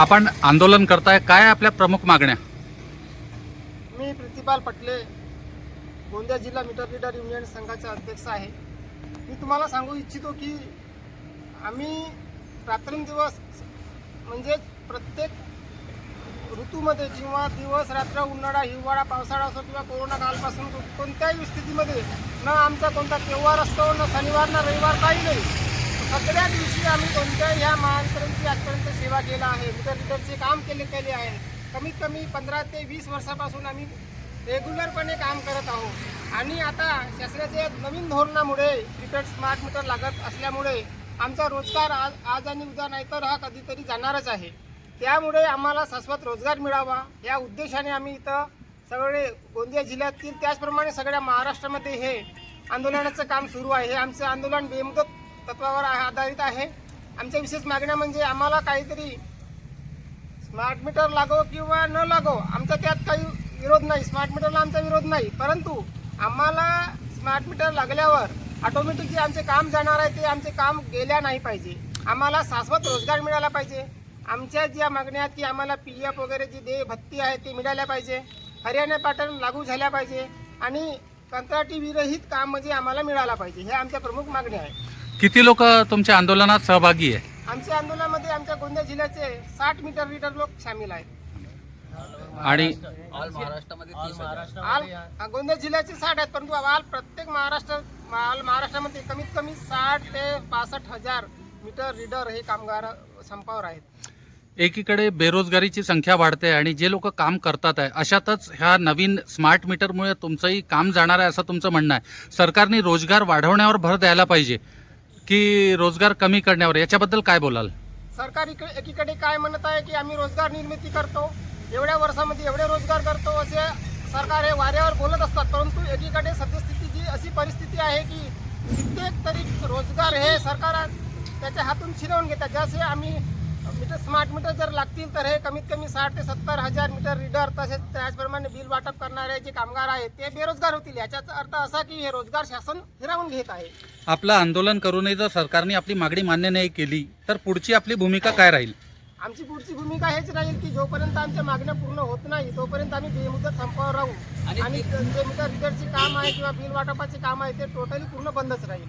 आपण आंदोलन करताय, काय आपल्या प्रमुख मागण्या? मी प्रतिपाल पटले, गोंदिया जिल्हा मीटर रीडर युनियन संघाचा अध्यक्ष आहे. मी तुम्हाला सांगू इच्छितो की आम्ही रात्रंदिवस म्हणजे प्रत्येक ऋतूमध्ये किंवा दिवस रात्र, उन्हाळा, हिवाळा, पावसाळा असो किंवा कोरोना काळपासून कोणत्याही स्थितीमध्ये न आमचा कोणता त्योहार असतो, न शनिवार ना रविवार, काही नाही. सगळ्या दिवशी आम्ही कोणत्याही ह्या महावितरणची आजपर्यंत सेवा केला आहे, मीटर रीडरचे काम केले आहे. कमीत कमी 15 ते 20 वर्षापासून आम्ही रेग्युलरपणे काम करत आहोत. आणि आता शासनाच्या नवीन धोरणामुळे प्रीपेड स्मार्ट मीटर लागत असल्यामुळे आमचा रोजगार आज आणि उद्या नाहीतर हा कधीतरी जाणारच आहे. त्यामुळे आम्हाला शाश्वत रोजगार मिळावा या उद्देशाने आम्ही इथं सगळे गोंदिया जिल्ह्यातील त्याचप्रमाणे सगळ्या महाराष्ट्रामध्ये हे आंदोलनाचं काम सुरू आहे. हे आमचं आंदोलन बेमुदत तत्वावर आधारित आहे. आमच्या विशेष मागण्या म्हणजे आम्हाला काहीतरी स्मार्ट मीटर लागो किंवा न लागो, आमचा त्यात काही विरोध नाही. स्मार्ट मीटरला आमचा विरोध नाही, परंतु आम्हाला स्मार्ट मीटर लागल्यावर ऑटोमॅटिक जे आमचे काम जाणार आहे ते आमचे काम गेल्या नाही पाहिजे. आम्हाला शाश्वत रोजगार मिळाला पाहिजे. आमच्या ज्या मागण्या आहेत की आम्हाला PF वगैरे जी देय भत्ती आहे ते मिळाल्या पाहिजे, हरियाणा पॅटर्न लागू झाल्या पाहिजे आणि कंत्राटी विरहित काम म्हणजे आम्हाला मिळाला पाहिजे. हे आमच्या प्रमुख मागण्या आहेत. किती लोक तुमच्या आंदोलनात सहभागी आहे? आमच्या आंदोलनामध्ये आमच्या गोंदिया जिल्ह्याचे 60 मीटर रीडर लोक सामील आहेत. आणि गोंदिया जिल्ह्याचे 60 आहेत, परंतु प्रत्येक महाराष्ट्रामध्ये कमीत कमी 60 ते 65 हजार मीटर रीडर हे कामगार संपावर आहेत. एकीकडे बेरोजगारीची संख्या वाढते आणि जे लोक काम करतात आहे, अशातच ह्या नवीन स्मार्ट मीटरमुळे तुमचंही काम जाणार आहे असं तुमचं म्हणणं आहे. सरकारने रोजगार वाढवण्यावर भर द्यायला पाहिजे की रोजगार कमी करण्यावर, याच्याबद्दल काय बोलाल? सरकार एकीकडे काय म्हणत आहे की आम्ही रोजगार निर्मिती करतो, एवढ्या वर्षामध्ये एवढे रोजगार करतो असे सरकार हे वाऱ्यावर बोलत असतात. परंतु एकीकडे सद्यस्थिती जी अशी परिस्थिती आहे की कित्येक तरी रोजगार हे सरकार त्याच्या हातून शिरवून घेतात. जसे आम्ही स्मार्ट मीटर जर लागतील तर हे कमीत कमी 60 ते 70 हजार मीटर रीडर, तसेच त्याचप्रमाणे बिल वाटप करणारे जे कामगार आहेत ते बेरोजगार होतील. याचाच अर्थ असा की हे रोजगार शासन हिरावून घेत आहे. आपलं आंदोलन करूनही जर सरकारने आपली मागणी मान्य नाही केली तर पुढची आपली भूमिका काय राहील? आमची पुढची भूमिका हेच राहील की जोपर्यंत आमच्या मागण्या पूर्ण होत नाही तोपर्यंत आम्ही बेमुदत संपावर राहू आणि जे मीटर रीडरचे काम आहे किंवा बिल वाटपाचे काम आहे ते टोटली पूर्ण बंदच राहील.